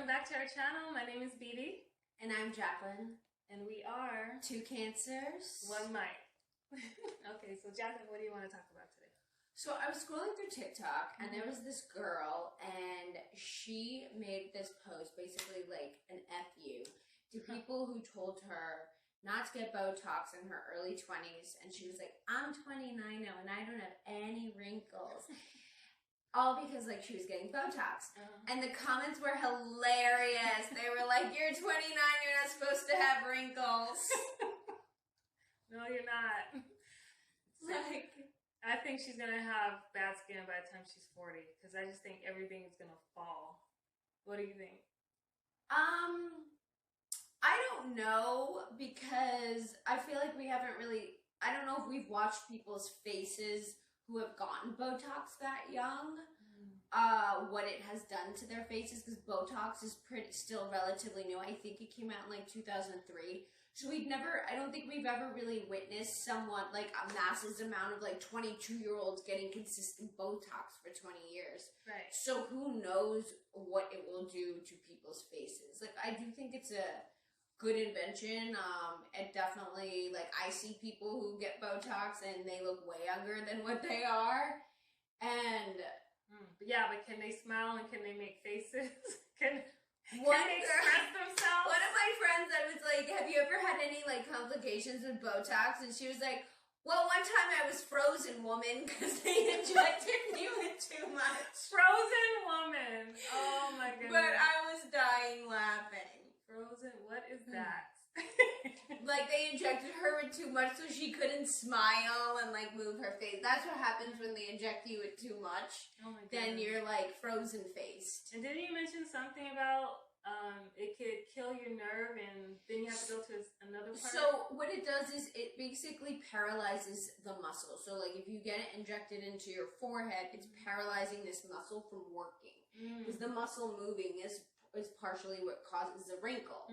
welcome back to our channel. My name is Beatty. And I'm Jacqueline. And we are... Two cancers. One mic. Okay, so Jacqueline, what do you want to talk about today? So I was scrolling through TikTok, and there was this girl, and she made this post, basically like an FU, to people who told her not to get Botox in her early 20s. And she was like, I'm 29 now, and I don't have any wrinkles. All because, like, she was getting Botox. And the comments were hilarious. They were like, you're 29, you're not supposed to have wrinkles. No, you're not. Like, I think she's going to have bad skin by the time she's 40. Because I just think everything is going to fall. What do you think? I don't know, because I feel like we haven't really... I don't know if we've watched people's faces who have gotten Botox that young, what it has done to their faces, because Botox is still relatively new. I think it came out in like 2003. So I don't think we've ever really witnessed someone, like a massive amount of like 22-year-olds getting consistent Botox for 20 years. Right. So who knows what it will do to people's faces. Like, I do think it's a good invention. It definitely, like, I see people who get Botox and they look way younger than what they are. And yeah, but can they smile and can they make faces? Can they girl, express themselves? one of my friends, I was like, have you ever had any like complications with Botox? And she was like, well, one time I was frozen, woman, because they injected me with too much. Frozen woman. Oh my goodness. But I was dying laughing. Frozen? What is that? Like, they injected her with too much so she couldn't smile and like move her face. That's what happens when they inject you with too much. Oh my goodness. Then you're like frozen faced. And didn't you mention something about it could kill your nerve and then you have to go to another part? So what it does is it basically paralyzes the muscle. So like if you get it injected into your forehead, it's paralyzing this muscle from working. Because the muscle moving is partially what causes the wrinkle.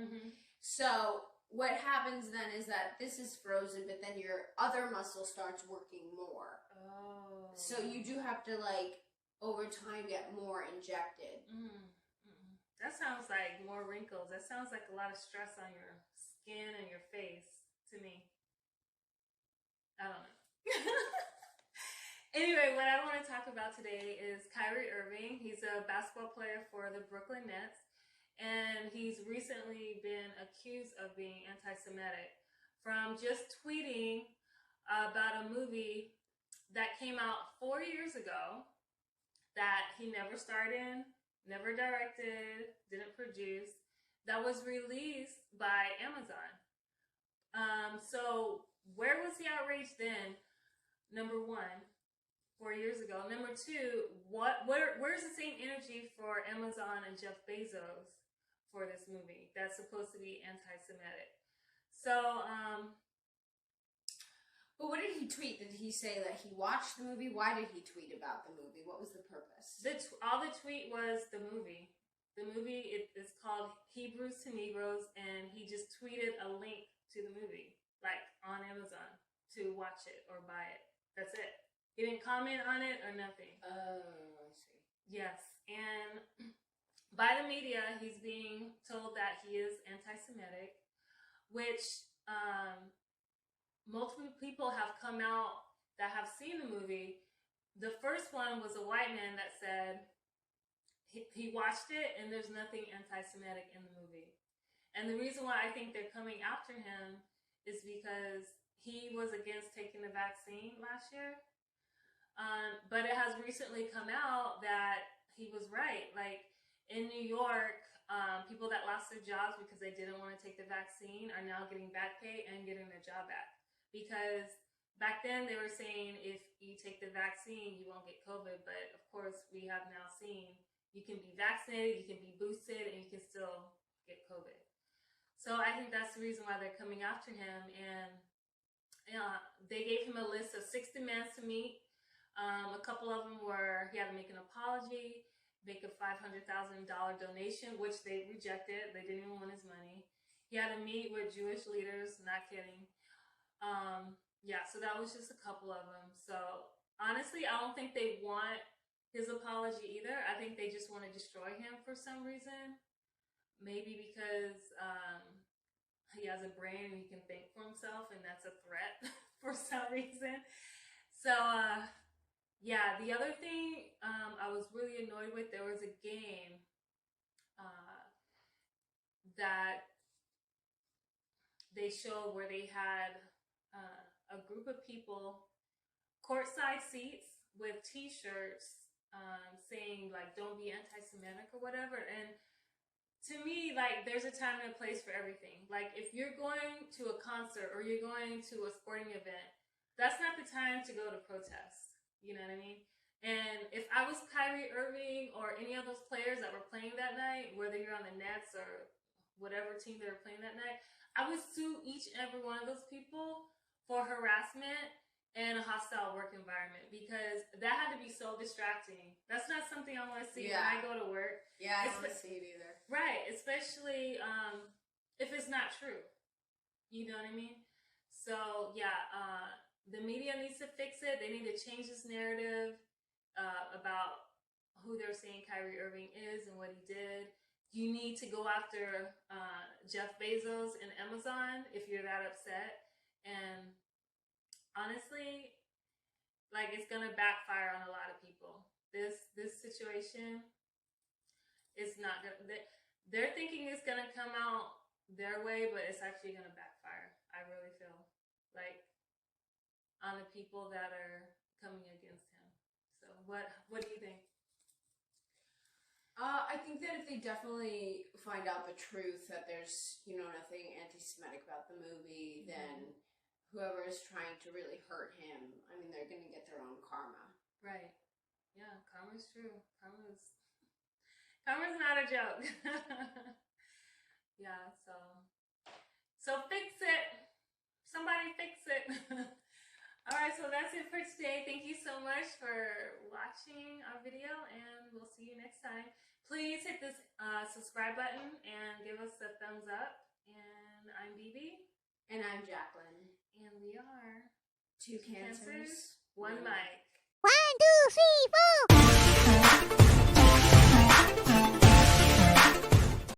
So what happens then is that this is frozen, but then your other muscle starts working more. Oh. So you do have to, like, over time get more injected. That sounds like more wrinkles. That sounds like a lot of stress on your skin and your face to me. I don't know. Anyway, what I want to talk about today is Kyrie Irving. He's a basketball player for the Brooklyn Nets. And he's recently been accused of being anti-Semitic from just tweeting about a movie that came out 4 years ago that he never starred in, never directed, didn't produce, that was released by Amazon. So where was the outrage then? Number one, 4 years ago. Number two, where's the same energy for Amazon and Jeff Bezos for this movie that's supposed to be anti-Semitic? So, but what did he tweet? Did he say that he watched the movie? Why did he tweet about the movie? What was the purpose? All the tweet was the movie. The movie is called Hebrews to Negroes, and he just tweeted a link to the movie, like on Amazon, to watch it or buy it. That's it. He didn't comment on it or nothing. Oh, I see. Yes, and by the media, he's being told that he is anti-Semitic, which multiple people have come out that have seen the movie. The first one was a white man that said he watched it and there's nothing anti-Semitic in the movie. And the reason why I think they're coming after him is because he was against taking the vaccine last year. But it has recently come out that he was right. Like, in New York, people that lost their jobs because they didn't want to take the vaccine are now getting back pay and getting their job back. Because back then they were saying if you take the vaccine, you won't get COVID. But of course, we have now seen you can be vaccinated, you can be boosted, and you can still get COVID. So I think that's the reason why they're coming after him. And they gave him a list of 6 demands to meet. A couple of them were he had to make an apology, make a $500,000 donation, which they rejected. They didn't even want his money. He had to meet with Jewish leaders, not kidding. Yeah, so that was just a couple of them. So honestly, I don't think they want his apology either. I think they just want to destroy him for some reason. maybe because he has a brain and he can think for himself, and that's a threat for some reason. So, yeah, the other thing I was really annoyed with, there was a game that they showed where they had a group of people courtside seats with T-shirts saying like "Don't be anti-Semitic" or whatever. And to me, like, there's a time and a place for everything. Like, if you're going to a concert or you're going to a sporting event, that's not the time to go to protest. You know what I mean? And if I was Kyrie Irving or any of those players that were playing that night, whether you're on the Nets or whatever team they were playing that night, I would sue each and every one of those people for harassment and a hostile work environment, because that had to be so distracting. That's not something I want to see when I go to work. Yeah, I don't want to see it either. Right, especially if it's not true. You know what I mean? So, yeah, the media needs to fix it. They need to change this narrative about who they're saying Kyrie Irving is and what he did. You need to go after Jeff Bezos and Amazon if you're that upset. And honestly, like, it's gonna backfire on a lot of people. This situation is not gonna. They're thinking it's gonna come out their way, but it's actually gonna backfire. I really feel like on the people that are coming against him. So, what do you think? I think that if they definitely find out the truth that there's, nothing anti-Semitic about the movie, then whoever is trying to really hurt him, I mean, they're going to get their own karma. Right. Yeah, karma's true. Karma's not a joke. Yeah, so fix it. Somebody fix it. All right, so that's it for today. Thank you so much for watching our video, and we'll see you next time. Please hit this subscribe button and give us a thumbs up. And I'm Bibi. And I'm Jacqueline. And we are Two cancers, one mic. 1, 2, 3, 4.